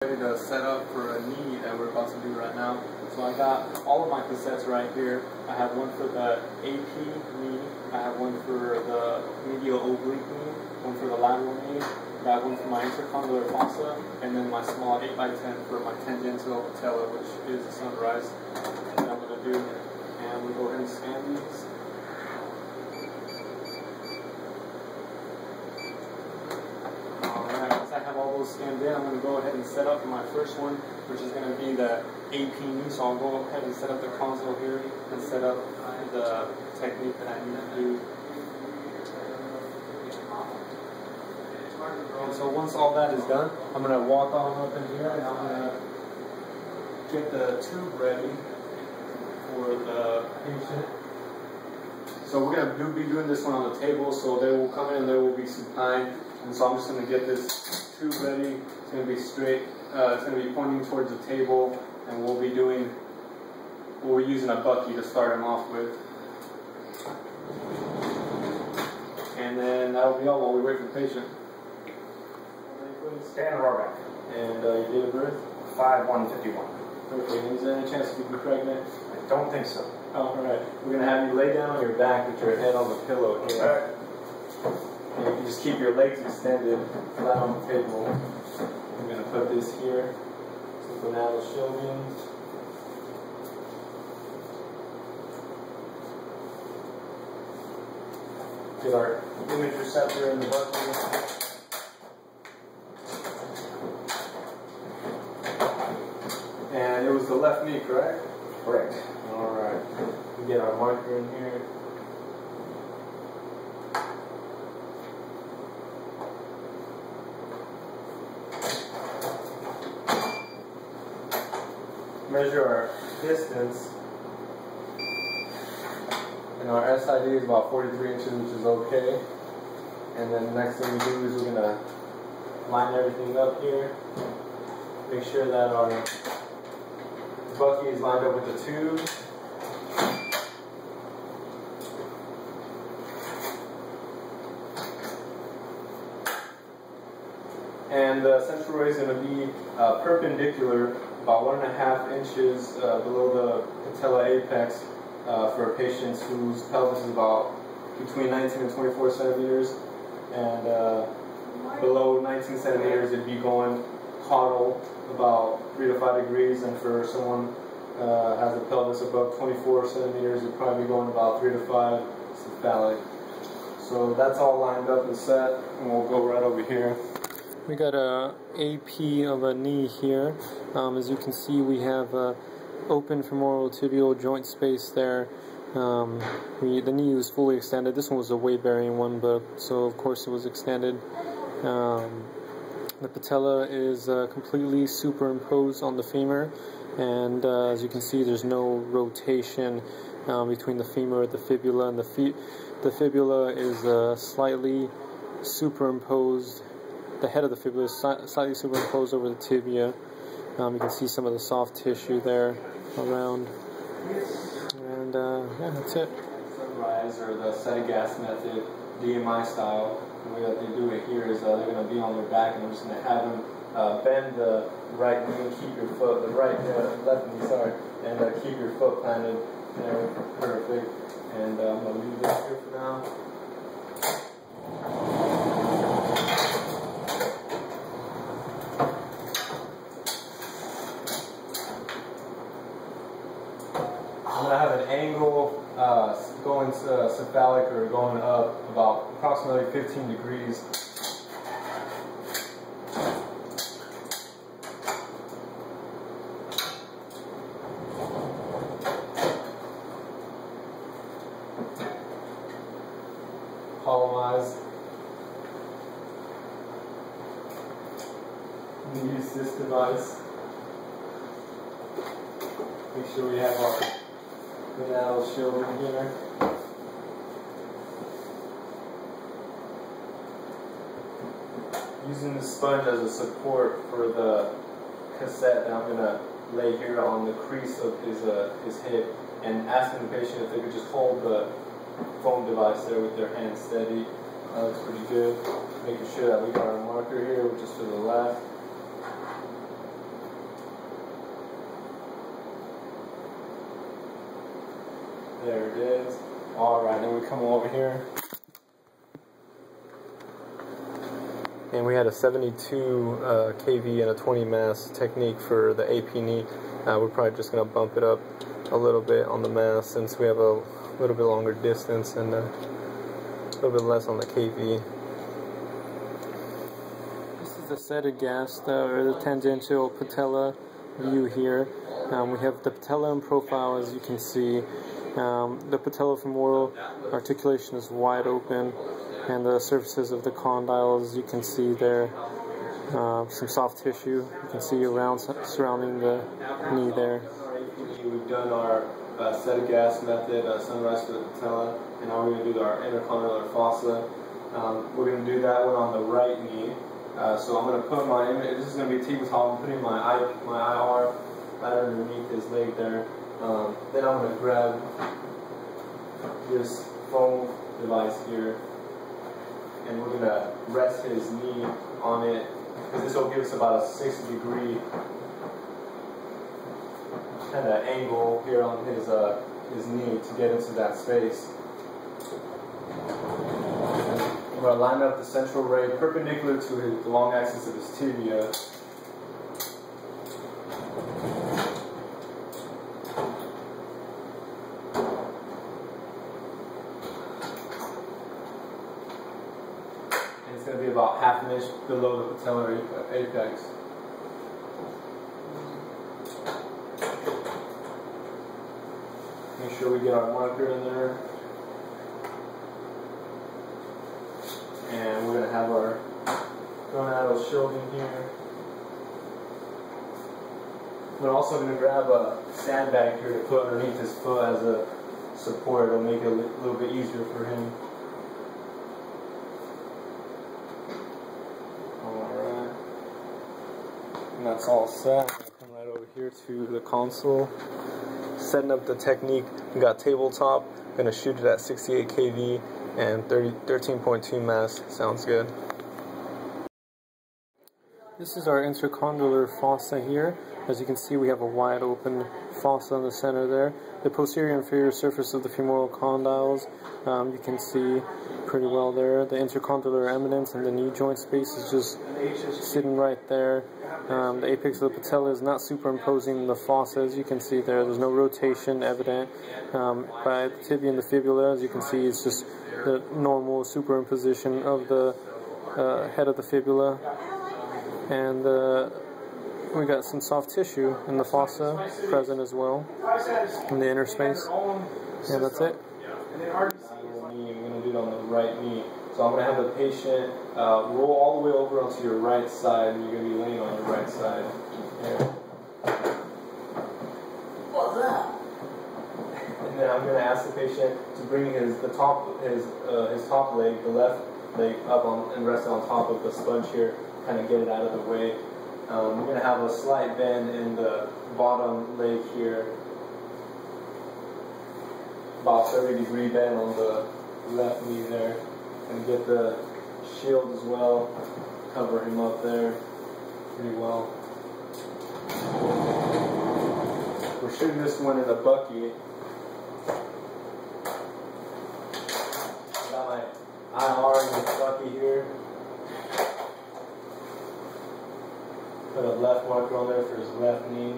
Ready to set up for a knee that we're about to do right now. So I got all of my cassettes right here. I have one for the AP knee, I have one for the medial oblique knee, one for the lateral knee, I got one for my intercondylar fossa, and then my small 8x10 for my tangential patella, which is the sunrise that I'm going to do. And we'll go ahead and scan these. I have all those scanned in. I'm going to go ahead and set up my first one, which is going to be the AP knee. So I'll go ahead and set up the console here and set up the technique that I need to do. And so once all that is done, I'm going to walk on up in here and I'm going to get the tube ready for the patient. So we're going to be doing this one on the table, so they will come in and there will be supine. And so I'm just going to get this tube ready. It's going to be straight. It's going to be pointing towards the table, and we'll be using a bucky to start them off with. And then that'll be all while we wait for the patient. Stand Rohrbach. And your date of birth? 5/1/51. Okay, and is there any chance you could be pregnant? I don't think so. Oh, alright. We're going to have you lay down on your back with your head on the pillow here. Alright. And you can just keep your legs extended flat on the table. I'm going to put this here. So for now, the Shelvian. Get our image receptor in the bucket. And it was the left knee, correct? Correct. Alright. We get our marker in here. Measure our distance, and our SID is about 43 inches, which is okay. And then the next thing we do is we're going to line everything up here, make sure that our bucky is lined up with the tube. And the central ray is going to be perpendicular, about 1.5 inches below the patella apex for patients whose pelvis is about between 19 and 24 centimeters, and below 19 centimeters it'd be going caudal about 3 to 5 degrees, and for someone has a pelvis above 24 centimeters it'd probably be going about 3 to 5 cephalic. So that's all lined up and set, and we'll go right over here. We got a AP of a knee here. As you can see, we have open femoral tibial joint space there. The knee was fully extended. This one was a weight-bearing one, but so of course it was extended. The patella is completely superimposed on the femur, and as you can see, there's no rotation between the femur and the fibula, and the fibula is slightly superimposed. The head of the fibula is slightly superimposed over the tibia. You can see some of the soft tissue there around. And yeah, that's it. Sunrise, or the Settegast method, DMI style. The way that they do it here is they're going to be on their back, and I'm just going to have them bend the right knee, keep your foot, left knee, sorry, and keep your foot planted there. Perfect. And I'm going to leave this here for now. I'm going to have an angle going cephalic or going up about approximately 15 degrees. Columnize. Use this device. Make sure we have our gonadal shield in here. Using the sponge as a support for the cassette that I'm going to lay here on the crease of his hip, and asking the patient if they could just hold the foam device there with their hands steady. That looks pretty good. Making sure that we got our marker here, which is to the left. There it is. Alright, then we come over here. And we had a 72 kV and a 20 mass technique for the AP knee. We're probably just going to bump it up a little bit on the mass since we have a little bit longer distance and a little bit less on the kV. This is the Setagast, or the tangential patella view here. We have the patella in profile, as you can see. The patellofemoral articulation is wide open, and the surfaces of the condyles, you can see there some soft tissue. You can see around surrounding the knee there. We've done our Setagast method, sunrise for the patella, and now we're going to do our intercondylar fossa. We're going to do that one on the right knee. So I'm going to put my image. This is going to be tabletop. I'm putting my IR right underneath his leg there. Then I'm going to grab this foam device here, and we're going to rest his knee on it, because this will give us about a 60-degree kind of angle here on his knee to get into that space. I'm going to line up the central ray perpendicular to the long axis of his tibia. And it's going to be about half an inch below the patellar apex. Make sure we get our marker in there. And we're going to have our gonadal shielding here. We're also going to grab a sandbag here to put underneath his foot as a support. It'll make it a little bit easier for him. Alright. And that's all set. Come right over here to the console. Setting up the technique. We got tabletop. Going to shoot it at 68 kV. And 13.2 mass. Sounds good. This is our intercondylar fossa here. As you can see, we have a wide open fossa in the center there. The posterior and inferior surface of the femoral condyles, you can see pretty well there. The intercondylar eminence and the knee joint space is just sitting right there. The apex of the patella is not superimposing the fossa, as you can see there. There's no rotation evident. By the tibia and the fibula, as you can see, it's just the normal superimposition of the head of the fibula. And we got some soft tissue in the fossa present as well, in the inner space. And that's it. I'm going to do it on the right knee. So I'm going to have the patient roll all the way over onto your right side, and you're going to be laying on your right side. What's that? And then I'm going to ask the patient to bring his top leg, the left leg, up on and rest on top of the sponge here, kind of get it out of the way. We're going to have a slight bend in the bottom leg here, about 30-degree bend on the left knee there, and get the shield as well, cover him up there pretty well. We're shooting this one in a bucky. I got my IR in the bucky here. Put a left marker on there for his left knee.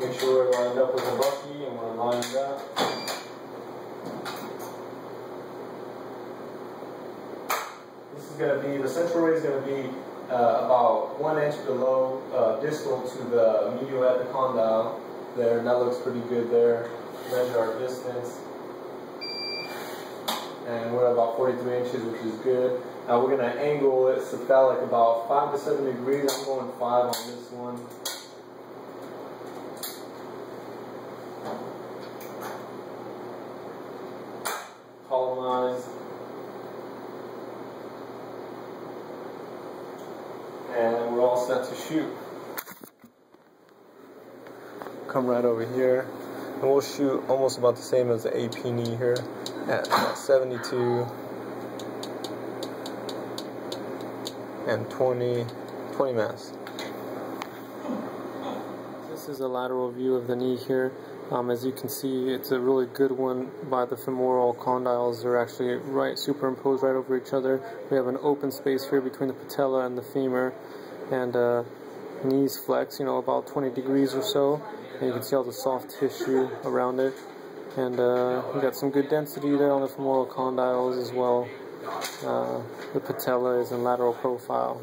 Make sure we're lined up with the bucky and we're lined up. This is going to be, the central ray is going to be about 1 inch below distal to the medial epicondyle there, and that looks pretty good there. Measure our distance. And we're at about 43 inches, which is good. Now we're going to angle it cephalic about 5 to 7 degrees. I'm going 5 on this one. Columnize. And we're all set to shoot. Come right over here. And we'll shoot almost about the same as the AP knee here at 72 and 20 mass. This is a lateral view of the knee here. As you can see, it's a really good one by the femoral condyles. They're actually superimposed right over each other. We have an open space here between the patella and the femur, and knees flex, about 20 degrees or so. And you can see all the soft tissue around it. And we got some good density there on the femoral condyles as well. The patella is in lateral profile.